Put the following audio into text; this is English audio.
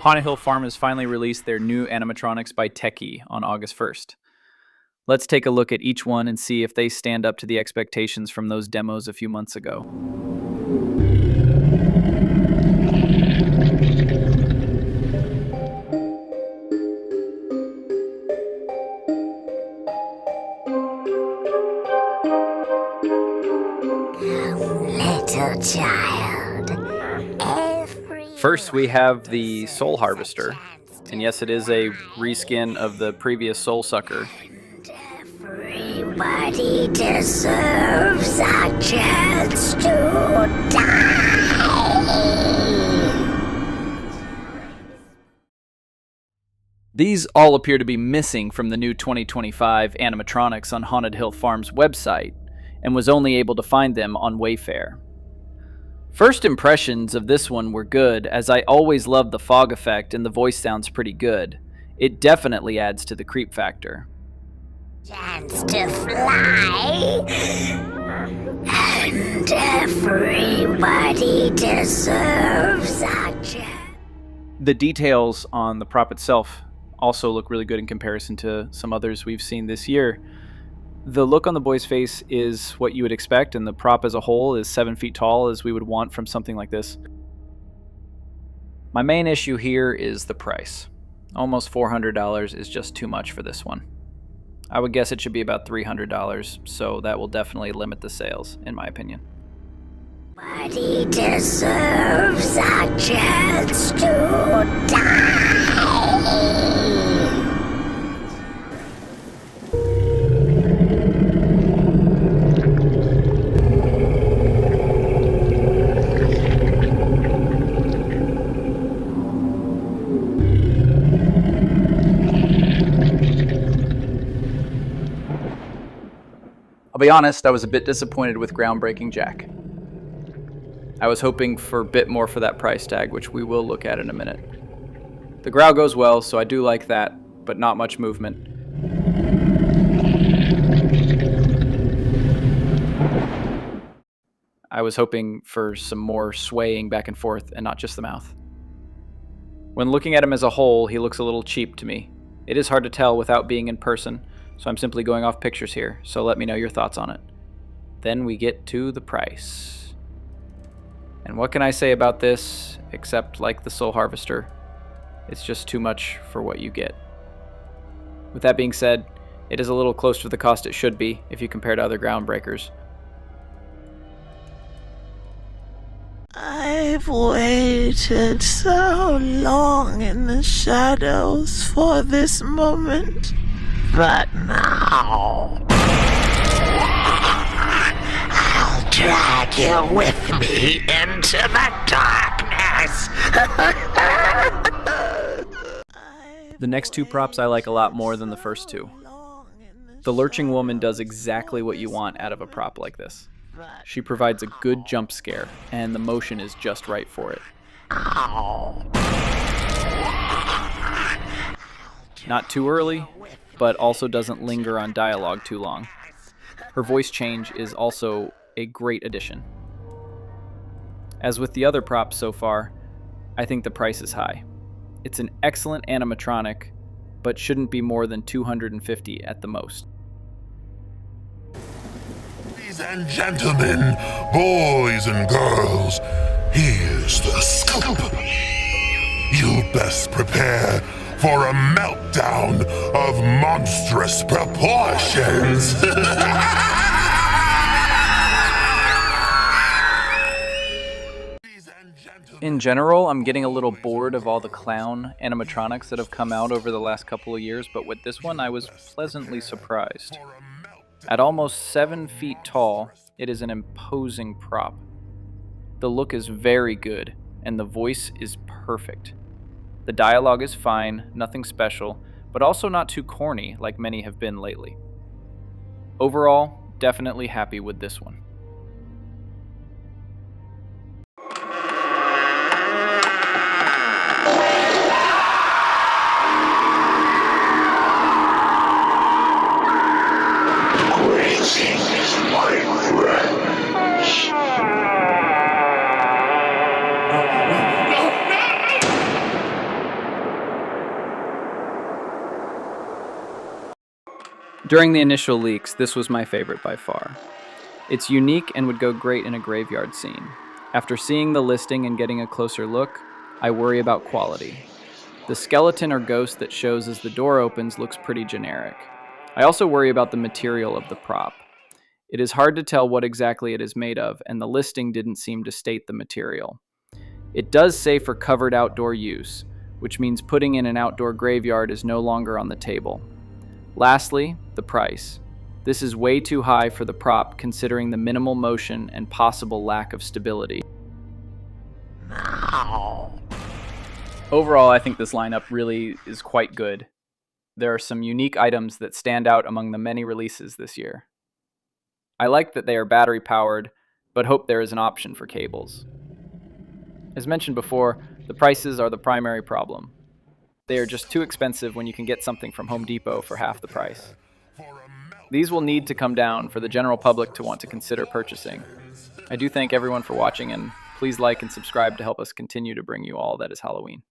Haunted Hill Farm has finally released their new animatronics by Tekky on August 1st. Let's take a look at each one and see if they stand up to the expectations from those demos a few months ago. Little child. First, we have the Soul Harvester. And yes, it is a reskin of the previous Soul Sucker. Everybody deserves a chance to die. These all appear to be missing from the new 2025 animatronics on Haunted Hill Farm's website, and was only able to find them on Wayfair. First impressions of this one were good, as I always loved the fog effect and the voice sounds pretty good. It definitely adds to the creep factor. Chance to fly, and everybody deserves a chance. The details on the prop itself also look really good in comparison to some others we've seen this year. The look on the boy's face is what you would expect, and the prop as a whole is 7 feet tall, as we would want from something like this. My main issue here is the price. Almost $400 is just too much for this one. I would guess it should be about $300, so that will definitely limit the sales, in my opinion. Everybody deserves a chance to die. I'll be honest, I was a bit disappointed with Groundbreaking Jack. I was hoping for a bit more for that price tag, which we will look at in a minute. The growl goes well, so I do like that, but not much movement. I was hoping for some more swaying back and forth and not just the mouth. When looking at him as a whole, he looks a little cheap to me. It is hard to tell without being in person, so I'm simply going off pictures here, so let me know your thoughts on it. Then we get to the price. And what can I say about this, except like the Soul Harvester, it's just too much for what you get. With that being said, it is a little close to the cost it should be if you compare to other Groundbreakers. I've waited so long in the shadows for this moment. But now, I'll drag you with me into the darkness. The next two props I like a lot more than the first two. The Lurching Woman does exactly what you want out of a prop like this. She provides a good jump scare, and the motion is just right for it. Not too early, but also doesn't linger on dialogue too long. Her voice change is also a great addition. As with the other props so far, I think the price is high. It's an excellent animatronic, but shouldn't be more than $250 at the most. Ladies and gentlemen, boys and girls, here's the scoop. You best prepare for a meltdown of monstrous proportions. In general, I'm getting a little bored of all the clown animatronics that have come out over the last couple of years, but with this one I was pleasantly surprised. At almost 7 feet tall, it is an imposing prop. The look is very good, and the voice is perfect. The dialogue is fine, nothing special, but also not too corny like many have been lately. Overall, definitely happy with this one. During the initial leaks, this was my favorite by far. It's unique and would go great in a graveyard scene. After seeing the listing and getting a closer look, I worry about quality. The skeleton or ghost that shows as the door opens looks pretty generic. I also worry about the material of the prop. It is hard to tell what exactly it is made of, and the listing didn't seem to state the material. It does say for covered outdoor use, which means putting in an outdoor graveyard is no longer on the table. Lastly, the price. This is way too high for the prop considering the minimal motion and possible lack of stability. Overall, I think this lineup really is quite good. There are some unique items that stand out among the many releases this year. I like that they are battery powered, but hope there is an option for cables. As mentioned before, the prices are the primary problem. They are just too expensive when you can get something from Home Depot for half the price. These will need to come down for the general public to want to consider purchasing. I do thank everyone for watching, and please like and subscribe to help us continue to bring you all that is Halloween.